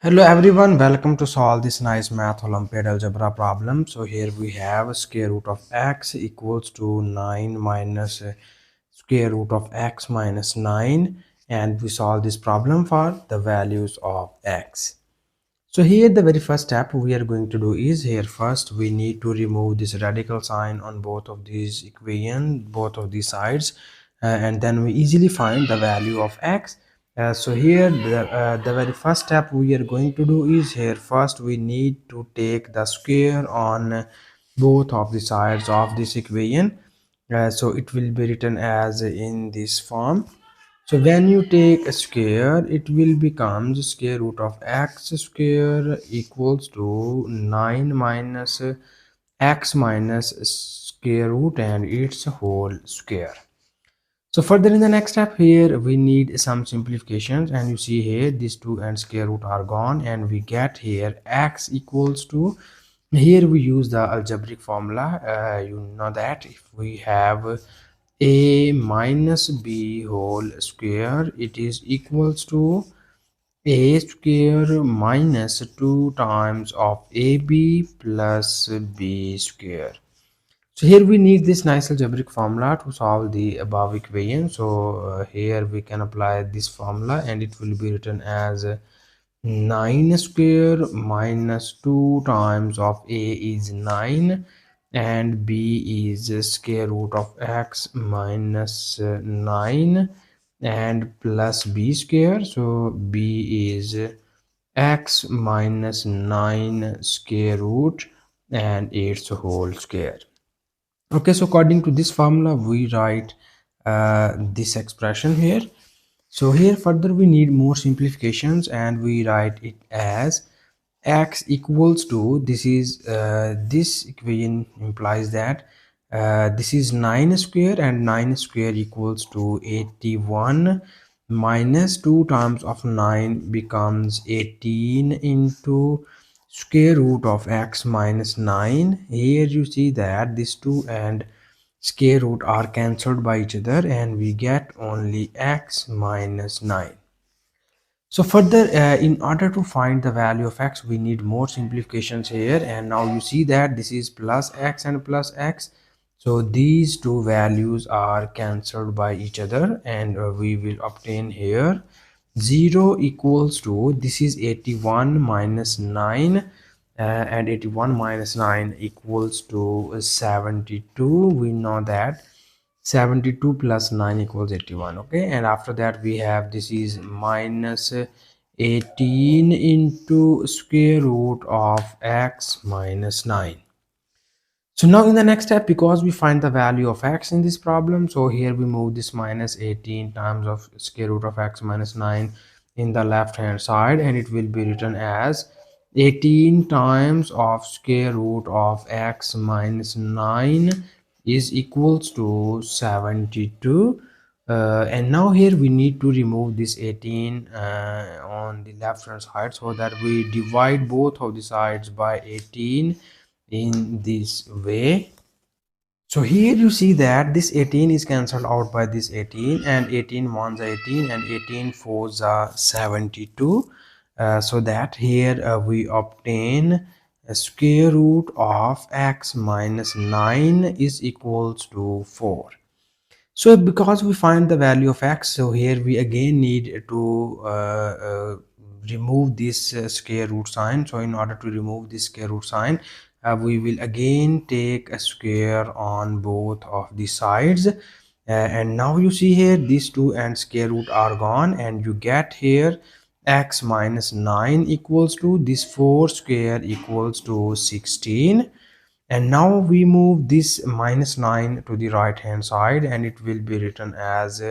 Hello everyone, welcome to solve this nice math Olympiad algebra problem. So here we have square root of x equals to 9 minus square root of x minus 9, and we solve this problem for the values of x. So here the very first step we are going to do is, here first we need to remove this radical sign on both of these equation, both of these sides, and then we easily find the value of x. So here the very first step we are going to do is, here first we need to take the square on both of the sides of this equation. So it will be written as in this form. So when you take a square, it will become the square root of x square equals to 9 minus x minus square root and its whole square. So further in the next step, here we need some simplifications, and you see here these 2 and square root are gone, and we get here x equals to, here we use the algebraic formula. You know that if we have a minus b whole square, it is equals to a square minus 2 times of ab plus b square. So here we need this nice algebraic formula to solve the above equation. So here we can apply this formula, and it will be written as 9 square minus 2 times of a is 9, and b is square root of x minus 9 and plus b square. So b is x minus 9 square root and its whole square. Okay, so according to this formula we write this expression here. So here further we need more simplifications, and we write it as x equals to, this is this equation implies that this is 9 square, and 9 square equals to 81 minus 2 times of 9 becomes 18 into square root of x minus 9. Here you see that this 2 and square root are cancelled by each other, and we get only x minus 9. So further, in order to find the value of x, we need more simplifications here, and now you see that this is plus x and plus x. So these two values are cancelled by each other, and we will obtain here 0 equals to, this is 81 minus 9, and 81 minus 9 equals to 72. We know that 72 plus 9 equals 81. Okay, and after that we have, this is minus 18 into square root of x minus 9. So now in the next step, because we find the value of x in this problem, so here we move this minus 18 times of square root of x minus 9 in the left hand side, and it will be written as 18 times of square root of x minus 9 is equals to 72. And now here we need to remove this 18 on the left hand side, so that we divide both of the sides by 18 in this way. So here you see that this 18 is cancelled out by this 18, and 18 ones are 18, and 18 fours are 72. So that here we obtain a square root of x minus 9 is equals to 4. So because we find the value of x, so here we again need to remove this square root sign. So in order to remove this square root sign, we will again take a square on both of the sides, and now you see here these 2 and square root are gone, and you get here x minus 9 equals to, this 4 square equals to 16. And now we move this minus 9 to the right hand side, and it will be written as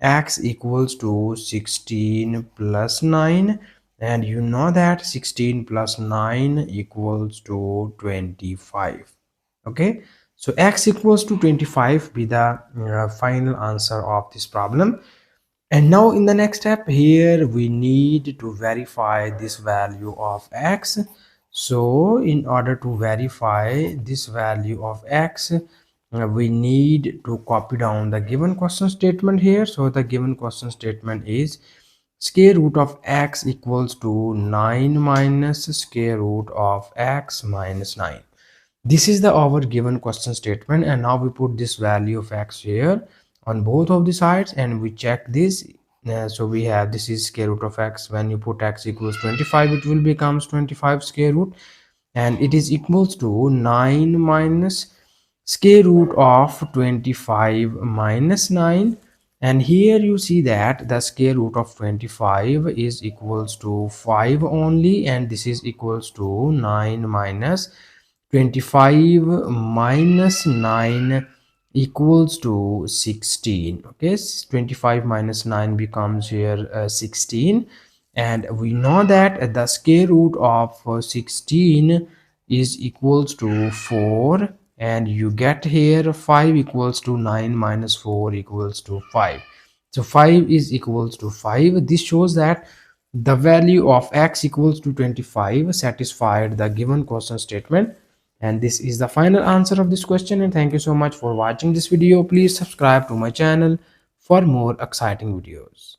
x equals to 16 plus 9, and you know that 16 plus 9 equals to 25. Okay, so x equals to 25 be the final answer of this problem. And now in the next step, here we need to verify this value of x. So in order to verify this value of x, we need to copy down the given question statement here. So the given question statement is square root of x equals to 9 minus square root of x minus 9. This is the our given question statement, and now we put this value of x here on both of the sides and we check this. So we have this is square root of x. When you put x equals 25, it will becomes 25 square root, and it is equals to 9 minus square root of 25 minus 9. And here you see that the square root of 25 is equals to 5 only, and this is equals to 9 minus 25 minus 9 equals to 16. Okay, 25 minus 9 becomes here 16, and we know that the square root of 16 is equals to 4, and you get here 5 equals to 9 minus 4 equals to 5. So 5 is equals to 5. This shows that the value of x equals to 25 satisfied the given question statement, and this is the final answer of this question. And thank you so much for watching this video. Please subscribe to my channel for more exciting videos.